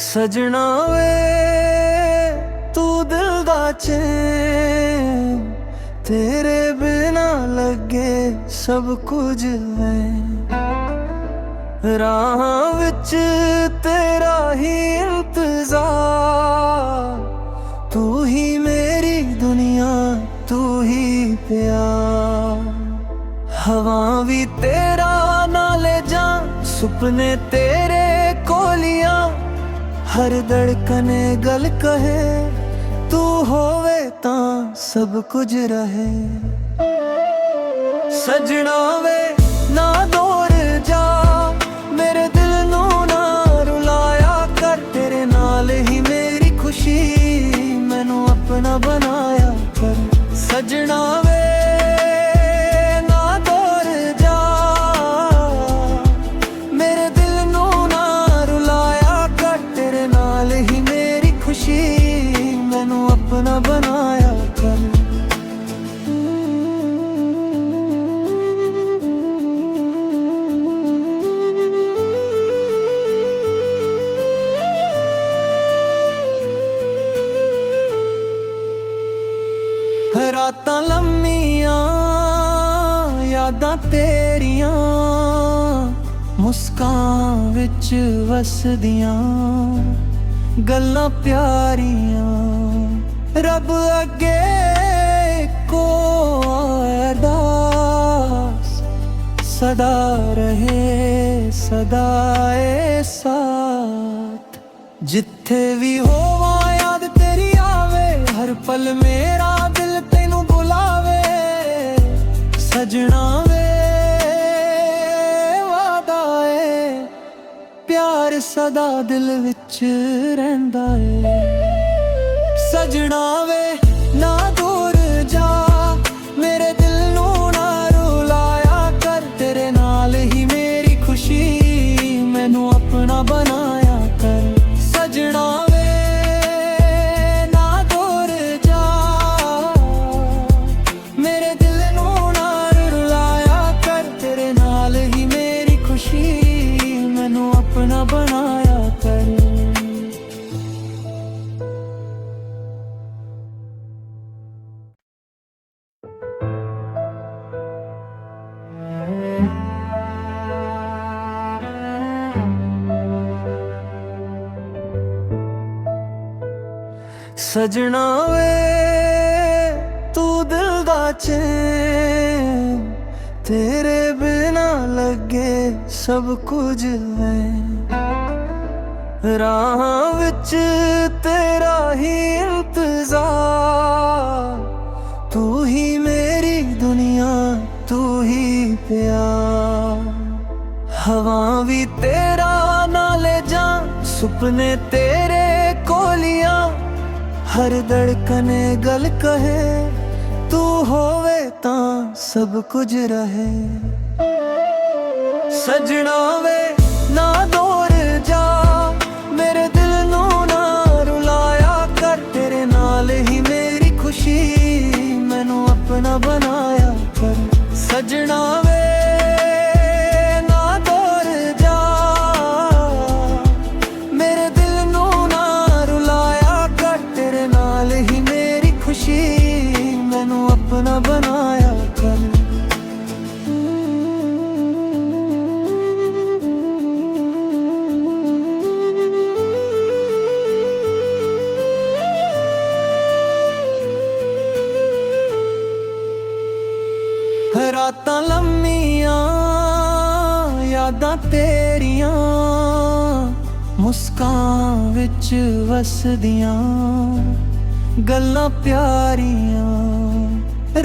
सजना वे तू दिल दा चैन, तेरे बिना लगे सब कुछ है। राह विच तेरा ही इंतजार, तू ही मेरी दुनिया, तू ही प्यार। हवा भी तेरा नाले जा, सुपने तेरे कोलिया, हर धड़कने गल कहे, तू होवे तां सब कुछ रहे। सजना वे ना दूर जा, मेरे दिल नू ना रुलाया कर, तेरे नाल ही मेरी खुशी, मैनू अपना बनाया कर। सजना वे ना दूर जा, मेरे दिल नू ना रुलाया कर, तेरे नाल ही मेरी खुशी, मैनू अपना बनाया कर। रातां लम्मियां यादां तेरियां, मुस्कान विच वसदियां गल्लां प्यारियां। रब अगे को अरदास, सदा रहे सदा ए साथ। जिथे भी होवा याद तेरी आवे, हर पल मेरा दिल तेनू बुलावे। सजना वे वादा है, प्यार सदा दिल विच रहिंदा है। सजना वे ना दूर जा, मेरे दिल नू ना रुलाया कर, तेरे नाल ही मेरी खुशी, मैनू अपना बनाया कर। सजना वे ना दूर जा, मेरे दिल नू ना रुलाया कर, तेरे नाल ही मेरी खुशी, मैनू अपना बनाया कर। सजना वे तू दिल दा चैन, तेरे बिना लगे सब कुछ है। राह विच तेरा ही इंतजार, तू ही मेरी दुनिया, तू ही प्यार। हवा भी तेरा नाले जा, सुपने तेरे कोलिया, हर धड़कने गल कहे, तू होवे तां सब कुछ रहे। सजना वे ना दूर जा, मेरे दिल नू ना रुलाया कर, तेरे नाल ही मेरी खुशी, मैनू अपना बनाया कर। सजना वे ना दूर जा, मेरे दिल नू ना रुलाया कर, तेरे नाल ही मेरी खुशी, मैनू अपना बनाया कर। रातां लम्मियां यादां तेरियां, मुस्कान विच वसदियां गल्लां प्यारियां।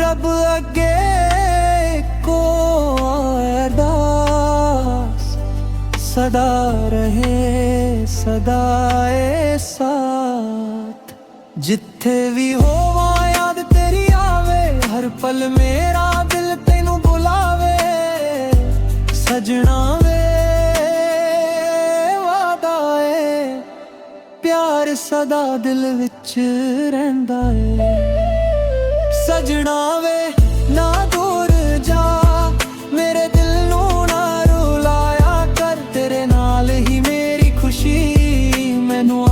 रब अगे को अरदास, सदा रहे सदा ए साथ। जिथे भी होवा याद तेरी आवे, हर पल मेरा दिल तेनू बुलावे। सजना वे वादा है, प्यार सदा दिल विच रहिंदा है। सजना वे ना दूर जा, मेरे दिल नू ना रुलाया कर, तेरे नाल ही मेरी खुशी, मैनू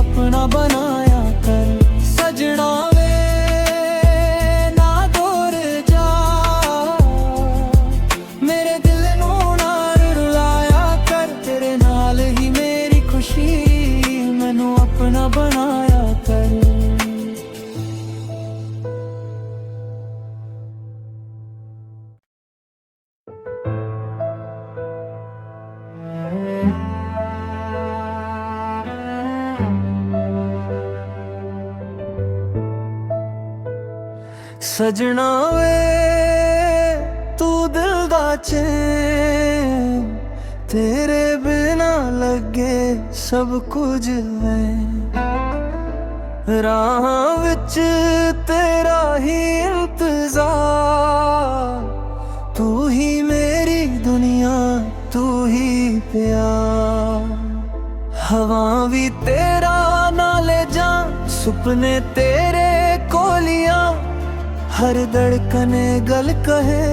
सजना वे तू दिल दा चैन, तेरे बिना लगे सब कुछ है। राह विच तेरा ही इंतजार, तू ही मेरी दुनिया, तू ही प्यार। हवा भी तेरा नाले जा, सुपने तेरे कोलिया, हर धड़कन गल कहे,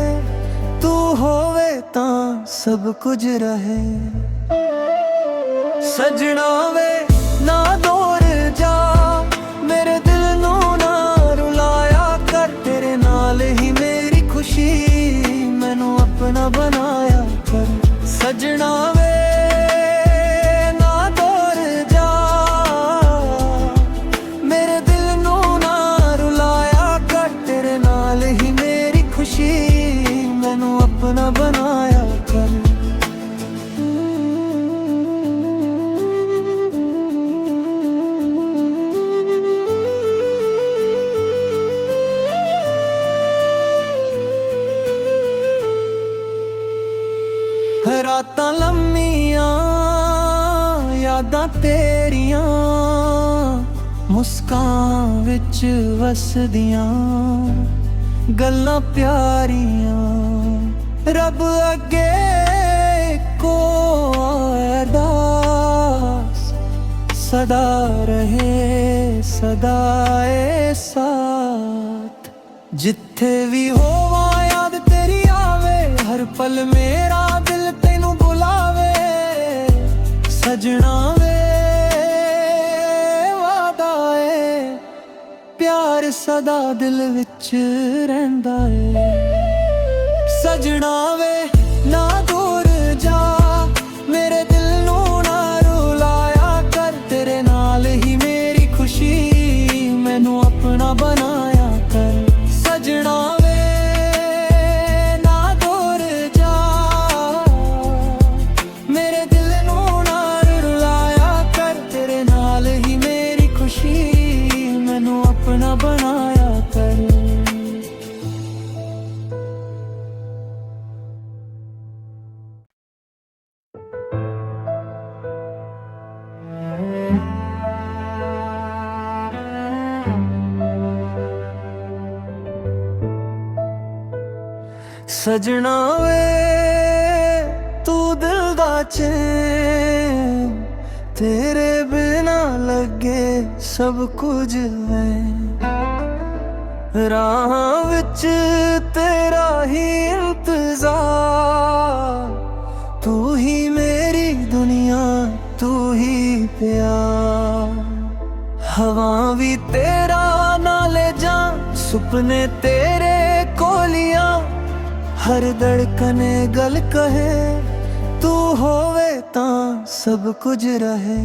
तू होवे तां सब कुछ रहे। सजना वे ना दूर जा, मेरे दिल नू ना रुलाया कर, तेरे नाल ही मेरी खुशी, मैनू अपना बनाया कर। सजना वे ना दूर जा, मेरे दिल नू ना रुलाया कर, तेरे नाल ही मेरी खुशी, मैनू अपना बनाया कर। रातां लम्मियां यादां तेरियां, मुस्कान विच वसदियां गल्लां प्यारियां। रब अगे को अरदास, सदा रहे सदा ए साथ। जिथे भी होवा याद तेरी आवे, हर पल मेरा दिल तेनू बुलावे। सजना वे वादा है, प्यार सदा दिल विच रहिंदा है। सजना वे ना दूर जा, मेरे दिल नू ना रुलाया कर, तेरे नाल ही मेरी खुशी, मैनू अपना बनाया कर। सजना वे ना दूर जा, मेरे दिल नू ना रुलाया कर, तेरे नाल ही मेरी खुशी, मैनू अपना बनाया कर। सजना वे तू दिल दा चैन, तेरे बिना लगे सब कुछ है। राह विच तेरा ही इंतजार, तू ही मेरी दुनिया, तू ही प्यार। हवा भी तेरा नाले जा, सुपने तेरे कोलिया, हर धड़कन गल कहे, तू होवे तां सब कुछ रहे।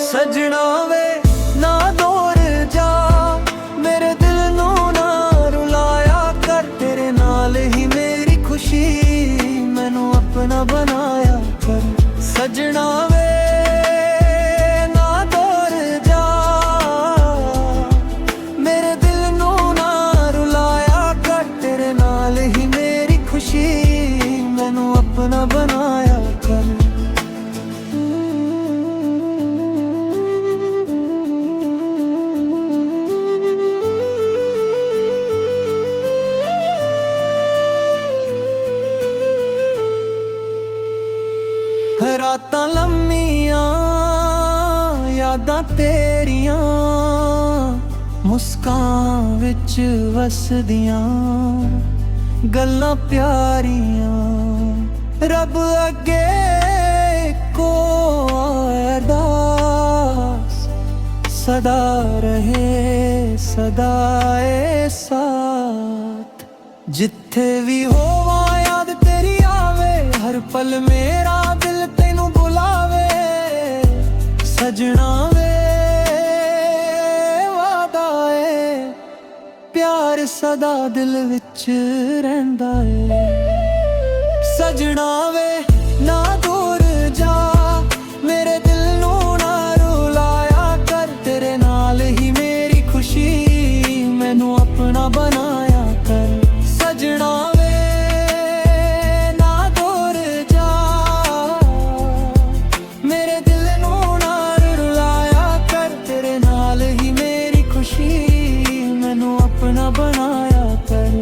सजना वे ना दूर जा, मेरे दिल नू ना रुलाया कर, तेरे नाल ही मेरी खुशी, मैनू अपना बनाया कर। सजना वे ना दूर जा, मेरे दिल नू ना रुलाया कर, तेरे नाल ही मेरी खुशी, मैनू अपना बनाया कर। रातां लम्मियां यादां तेरियां, मुस्कान विच वसदियां गल्लां प्यारियां। रब अगे को अरदास, सदा रहे सदा ए साथ। जिथे भी होवा याद तेरी आवे, हर पल मेरा दिल तेनू बुलावे। सजना वे वादा है, प्यार सदा दिल विच रहिंदा है। सजना वे ना दूर जा, मेरे दिल नू ना रुलाया कर, तेरे नाल ही मेरी खुशी, मैनू अपना बनाया कर। सजना वे ना दूर जा, मेरे दिल नू ना रुलाया कर। तेरे नाल ही मेरी खुशी, मैनू अपना बनाया कर।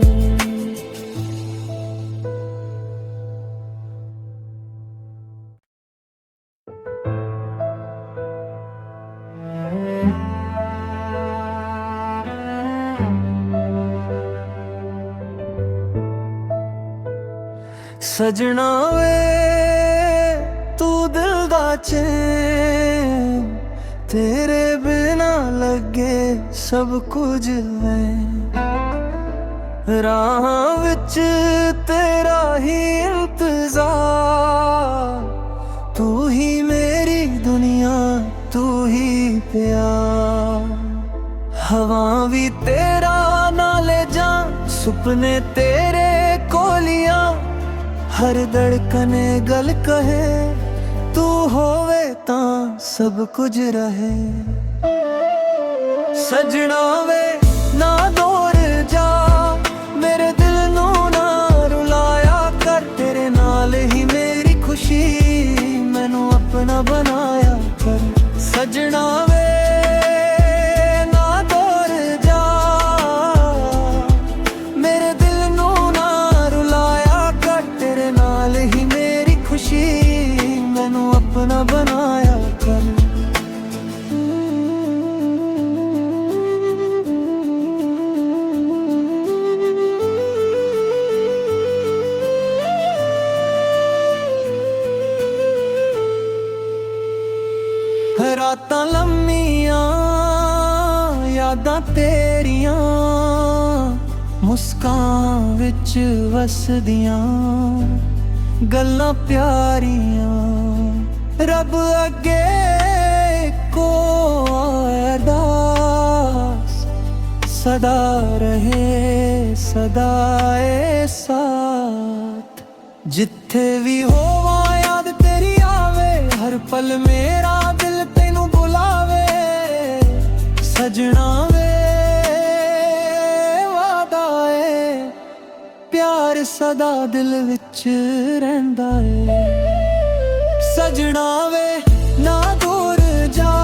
सजना वे तू दिल दा चैन, तेरे बिना लगे सब कुछ है। राह विच तेरा ही इंतजार, तू ही मेरी दुनिया, तू ही प्यार। हवा भी तेरा नाले जा, सुपने तेरे कोलिया। हर धड़कन गल कहे, तू होवे तां सब कुछ रहे। सजना वे ना दूर जा, मेरे दिल नू ना रुलाया कर। तेरे नाल ही मेरी खुशी, मैनू अपना बनाया कर। सजना वे ना दूर जा, मेरे दिल नू ना रुलाया कर। तेरे नाल ही मेरी खुशी, मैनू अपना बनाया कर। रातां लम्मियां यादां तेरियां, मुस्कान विच वसदियां गल्लां प्यारियां। रब अगे को अरदास, सदा रहे सदा ए साथ। जिथे भी होवा याद तेरी आवे, हर पल मेरा दिल तेनू बुलावे। सजना वे वादा है, प्यार सदा दिल विच रहिंदा है। सजना वे ना दूर जा,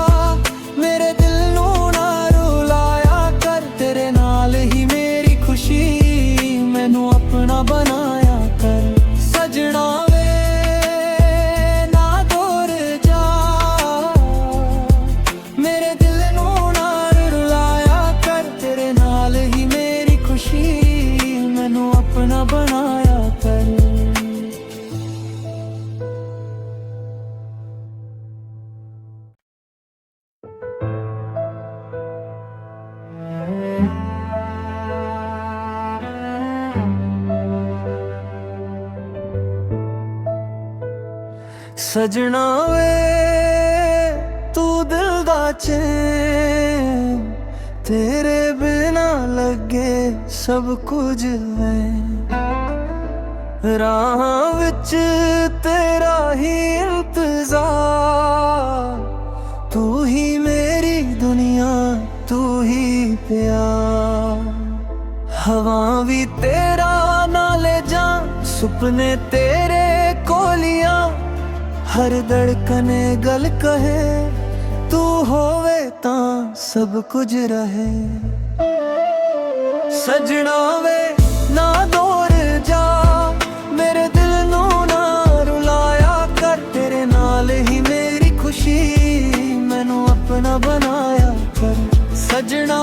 मेरे दिल नू ना रुलाया कर। तेरे नाल ही मेरी खुशी, मैनू अपना बनाया कर। सजना वे ना दूर जा, मेरे दिल नू ना रुलाया कर। तेरे नाल ही मेरी खुशी, मैनू अपना बनाया कर। सजना वे तू दिल दा चैन, तेरे बिना लगे सब कुछ है। राह विच तेरा ही इंतजार, तू ही मेरी दुनिया, तू ही प्यार। हवा भी तेरा नाले जा, सुपने तेरे कोलिया। हर धड़कन गल कहे, तू होवे तां सब कुछ रहे। सजना वे ना दूर जा, मेरे दिल नू ना रुलाया कर। तेरे नाल ही मेरी खुशी, मैनू अपना बनाया कर। सजना